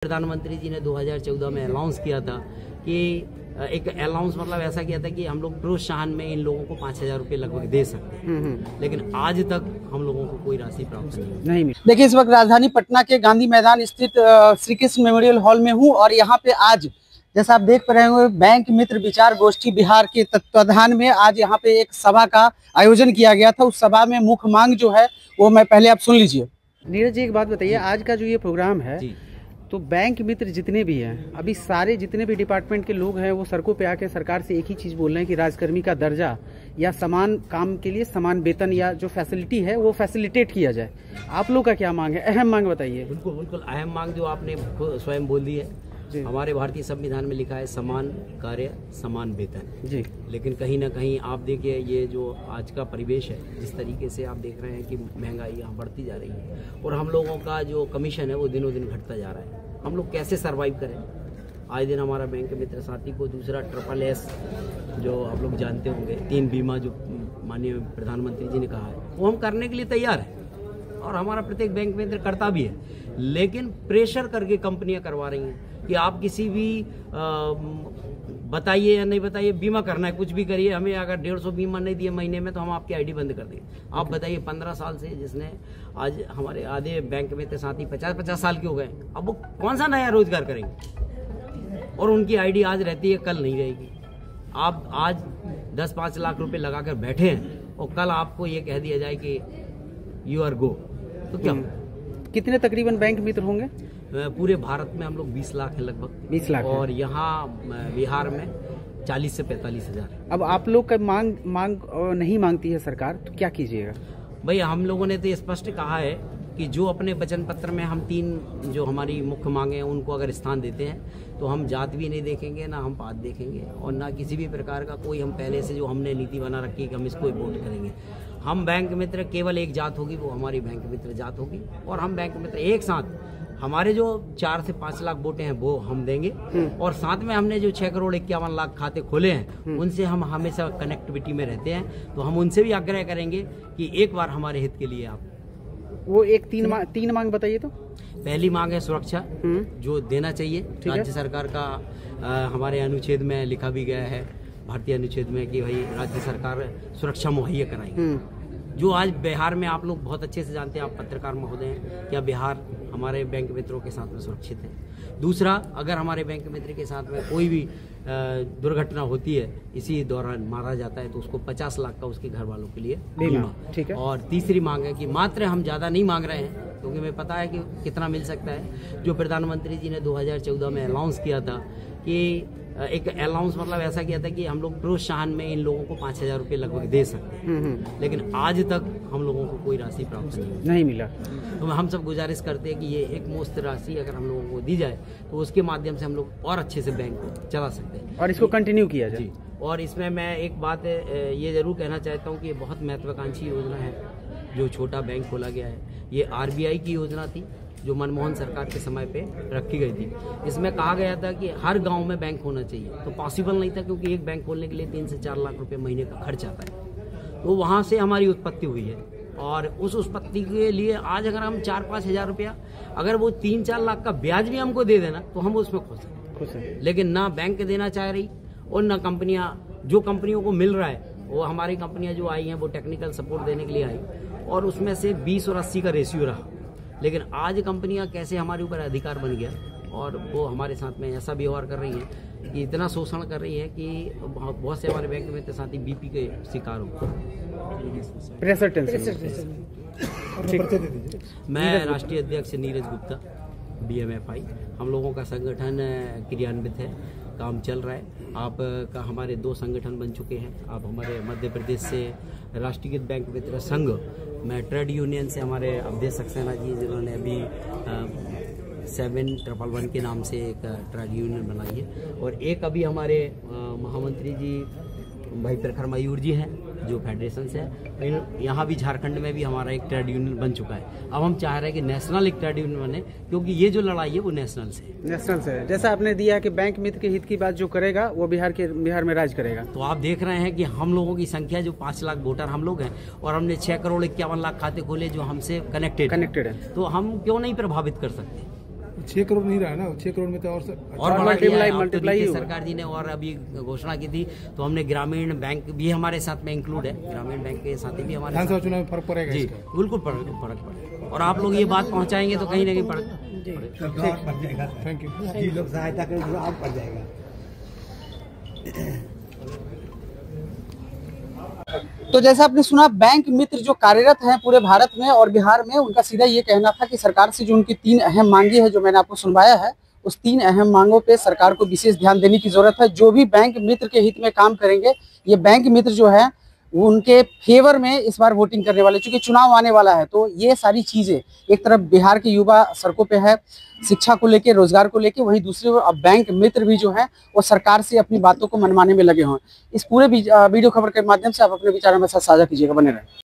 प्रधानमंत्री जी ने 2014 में अनाउंस किया था कि एक अनाउंस मतलब ऐसा किया था कि हम लोग प्रोत्साहन में इन लोगों को 5,000 रुपये लगभग दे सकते हैं, लेकिन आज तक हम लोगों को कोई राशि प्राप्त नहीं मिली। देखिए, इस वक्त राजधानी पटना के गांधी मैदान स्थित श्री कृष्ण मेमोरियल हॉल में हूं और यहां पे आज जैसा आप देख पा रहे होंगे बैंक मित्र विचार गोष्ठी बिहार के तत्वाधान में आज यहां पे एक सभा का आयोजन किया गया था। उस सभा में मुख्य मांग जो है वो मैं पहले आप सुन लीजिए। नीरज जी, एक बात बताइए, आज का जो ये प्रोग्राम है तो बैंक मित्र जितने भी हैं, अभी सारे जितने भी डिपार्टमेंट के लोग हैं वो सड़कों पे आके सरकार से एक ही चीज बोल रहे हैं कि राजकर्मी का दर्जा या समान काम के लिए समान वेतन या जो फैसिलिटी है वो फैसिलिटेट किया जाए। आप लोग का क्या मांग है? अहम मांग बताइए। बिल्कुल बिल्कुल अहम मांग जो आपने स्वयं बोल दी है। हमारे भारतीय संविधान में लिखा है समान कार्य समान वेतन जी, लेकिन कहीं ना कहीं आप देखिए ये जो आज का परिवेश है, जिस तरीके से आप देख रहे हैं कि महंगाई यहाँ बढ़ती जा रही है और हम लोगों का जो कमीशन है वो दिनों दिन घटता जा रहा है। हम लोग कैसे सरवाइव करें? आए दिन हमारा बैंक मित्र साथी को दूसरा SSS जो आप लोग जानते होंगे 3 बीमा जो माननीय प्रधानमंत्री जी ने कहा है वो हम करने के लिए तैयार है और हमारा प्रत्येक बैंक मित्र करता भी है, लेकिन प्रेशर करके कंपनियां करवा रही हैं कि आप किसी भी बताइए या नहीं बताइए बीमा करना है, कुछ भी करिए, हमें अगर 150 बीमा नहीं दिए महीने में तो हम आपकी आईडी बंद कर देंगे। आप बताइए 15 साल से जिसने आज हमारे आधे बैंक में साथी 50-50 साल के हो गए, अब वो कौन सा नया रोजगार करेंगे? और उनकी आईडी आज रहती है, कल नहीं रहेगी। आप आज 10-5 लाख रुपए लगाकर बैठे हैं और कल आपको ये कह दिया जाए कि यू आर गो, तो क्या? कितने तकरीबन बैंक मित्र होंगे? पूरे भारत में हम लोग 20 लाख है, लगभग 20 लाख, और यहाँ बिहार में 40 से 45 हजार। अब आप लोग का मांग नहीं मांगती है सरकार, तो क्या कीजिएगा? भाई हम लोगों ने तो ये स्पष्ट कहा है कि जो अपने वचन पत्र में हम 3 जो हमारी मुख्य मांगे हैं उनको अगर स्थान देते हैं तो हम जात भी नहीं देखेंगे, ना हम पात देखेंगे और ना किसी भी प्रकार का कोई हम पहले से जो हमने नीति बना रखी है कि हम इसको ही वोट करेंगे। हम बैंक मित्र केवल एक जात होगी, वो हमारी बैंक मित्र जात होगी और हम बैंक मित्र एक साथ हमारे जो 4 से 5 लाख वोटे हैं वो हम देंगे और साथ में हमने जो 6 करोड़ 51 लाख खाते खोले हैं उनसे हम हमेशा कनेक्टिविटी में रहते हैं, तो हम उनसे भी आग्रह करेंगे कि एक बार हमारे हित के लिए आप वो एक 3 मांग बताइए। तो पहली मांग है सुरक्षा जो देना चाहिए राज्य सरकार का, हमारे अनुच्छेद में लिखा भी गया है, भारतीय अनुच्छेद में, कि भाई राज्य सरकार सुरक्षा मुहैया कराएगी। जो आज बिहार में आप लोग बहुत अच्छे से जानते हैं, आप पत्रकार महोदय हैं, क्या बिहार हमारे बैंक मित्रों के साथ में सुरक्षित है? दूसरा, अगर हमारे बैंक मित्र के साथ में कोई भी दुर्घटना होती है, इसी दौरान मारा जाता है, तो उसको 50 लाख का उसके घर वालों के लिए बीमा। ठीक है। और तीसरी मांग है कि मात्र हम ज़्यादा नहीं मांग रहे हैं क्योंकि हमें पता है कि कितना मिल सकता है। जो प्रधानमंत्री जी ने 2014 में अनाउंस किया था कि एक अनाउंस मतलब ऐसा किया था कि हम लोग प्रोत्साहन में इन लोगों को 5,000 रुपये लगभग दे सकते हैं, लेकिन आज तक हम लोगों को कोई राशि प्राप्त नहीं मिला। तो हम सब गुजारिश करते हैं कि ये एक मुश्त राशि अगर हम लोगों को दी जाए तो उसके माध्यम से हम लोग और अच्छे से बैंक को चला सकते हैं और इसको कंटिन्यू किया जाए। जी, और इसमें मैं एक बात ये जरूर कहना चाहता हूँ कि ये बहुत महत्वाकांक्षी योजना है जो छोटा बैंक खोला गया है। ये RBI की योजना थी जो मनमोहन सरकार के समय पे रखी गई थी। इसमें कहा गया था कि हर गांव में बैंक होना चाहिए, तो पॉसिबल नहीं था क्योंकि एक बैंक खोलने के लिए 3 से 4 लाख रुपए महीने का खर्च आता है। तो वहाँ से हमारी उत्पत्ति हुई है और उस उत्पत्ति के लिए आज अगर हम 4-5 हजार रुपया, अगर वो 3-4 लाख का ब्याज भी हमको दे देना तो हम उसमें खुश हैं। लेकिन ना बैंक देना चाह रही और ना कंपनियां, जो कंपनियों को मिल रहा है वो हमारी कंपनियां जो आई हैं वो टेक्निकल सपोर्ट देने के लिए आई और उसमें से 20 और 80 का रेशियो रहा। लेकिन आज कंपनियां कैसे हमारे ऊपर अधिकार बन गया और वो हमारे साथ में ऐसा व्यवहार कर रही हैं कि इतना शोषण कर रही है कि बहुत से हमारे बैंक में साथी BP के शिकार हो। मैं राष्ट्रीय अध्यक्ष नीरज गुप्ता, BMFI। हम लोगों का संगठन क्रियान्वित है, काम चल रहा है। आपका हमारे 2 संगठन बन चुके हैं। आप हमारे मध्य प्रदेश से राष्ट्रीयकृत बैंक मित्र संघ में ट्रेड यूनियन से हमारे अवधेश सक्सेना जी, जिन्होंने अभी 711 के नाम से एक ट्रेड यूनियन बनाई है, और एक अभी हमारे महामंत्री जी भाई प्रखर मयूर जी हैं जो फेडरेशन से है। यहाँ भी झारखंड में भी हमारा एक ट्रेड यूनियन बन चुका है। अब हम चाह रहे हैं कि नेशनल एक ट्रेड यूनियन बने, क्योंकि ये जो लड़ाई है वो नेशनल से है। जैसा आपने दिया है कि बैंक मित्र के हित की बात जो करेगा वो बिहार में राज करेगा। तो आप देख रहे हैं कि हम लोगों की संख्या जो 5 लाख वोटर हम लोग हैं और हमने 6 करोड़ 51 लाख खाते खोले जो हमसे कनेक्टेड है, तो हम क्यों नहीं प्रभावित कर सकते? 6 करोड़ नहीं रहा ना, 6 करोड़ में तो और बढ़ा दिया है। अब तो नीतीश सरकार जी ने और अभी घोषणा की थी, तो हमने ग्रामीण बैंक भी हमारे साथ में इंक्लूड है, ग्रामीण बैंक के साथ भी हमारे विधानसभा चुनाव में फर्क पड़ेगा जी, बिल्कुल फर्क पड़ेगा। और आप लोग ये बात पहुंचाएंगे तो कहीं ना कहीं पड़ेगा। Thank you. लोग सहायता करें तो और बढ़ जाएगा। तो जैसा आपने सुना, बैंक मित्र जो कार्यरत हैं पूरे भारत में और बिहार में, उनका सीधा ये कहना था कि सरकार से जो उनकी 3 अहम मांगे हैं, जो मैंने आपको सुनवाया है, उस 3 अहम मांगों पे सरकार को विशेष ध्यान देने की जरूरत है। जो भी बैंक मित्र के हित में काम करेंगे, ये बैंक मित्र जो है वो उनके फेवर में इस बार वोटिंग करने वाले, क्योंकि चुनाव आने वाला है। तो ये सारी चीजें, एक तरफ बिहार के युवा सड़कों पे है शिक्षा को लेके, रोजगार को लेके, वहीं दूसरी ओर अब बैंक मित्र भी जो है वो सरकार से अपनी बातों को मनवाने में लगे हों। इस पूरे वीडियो खबर के माध्यम से आप अपने विचार हमारे साथ साझा कीजिएगा, बने रहें।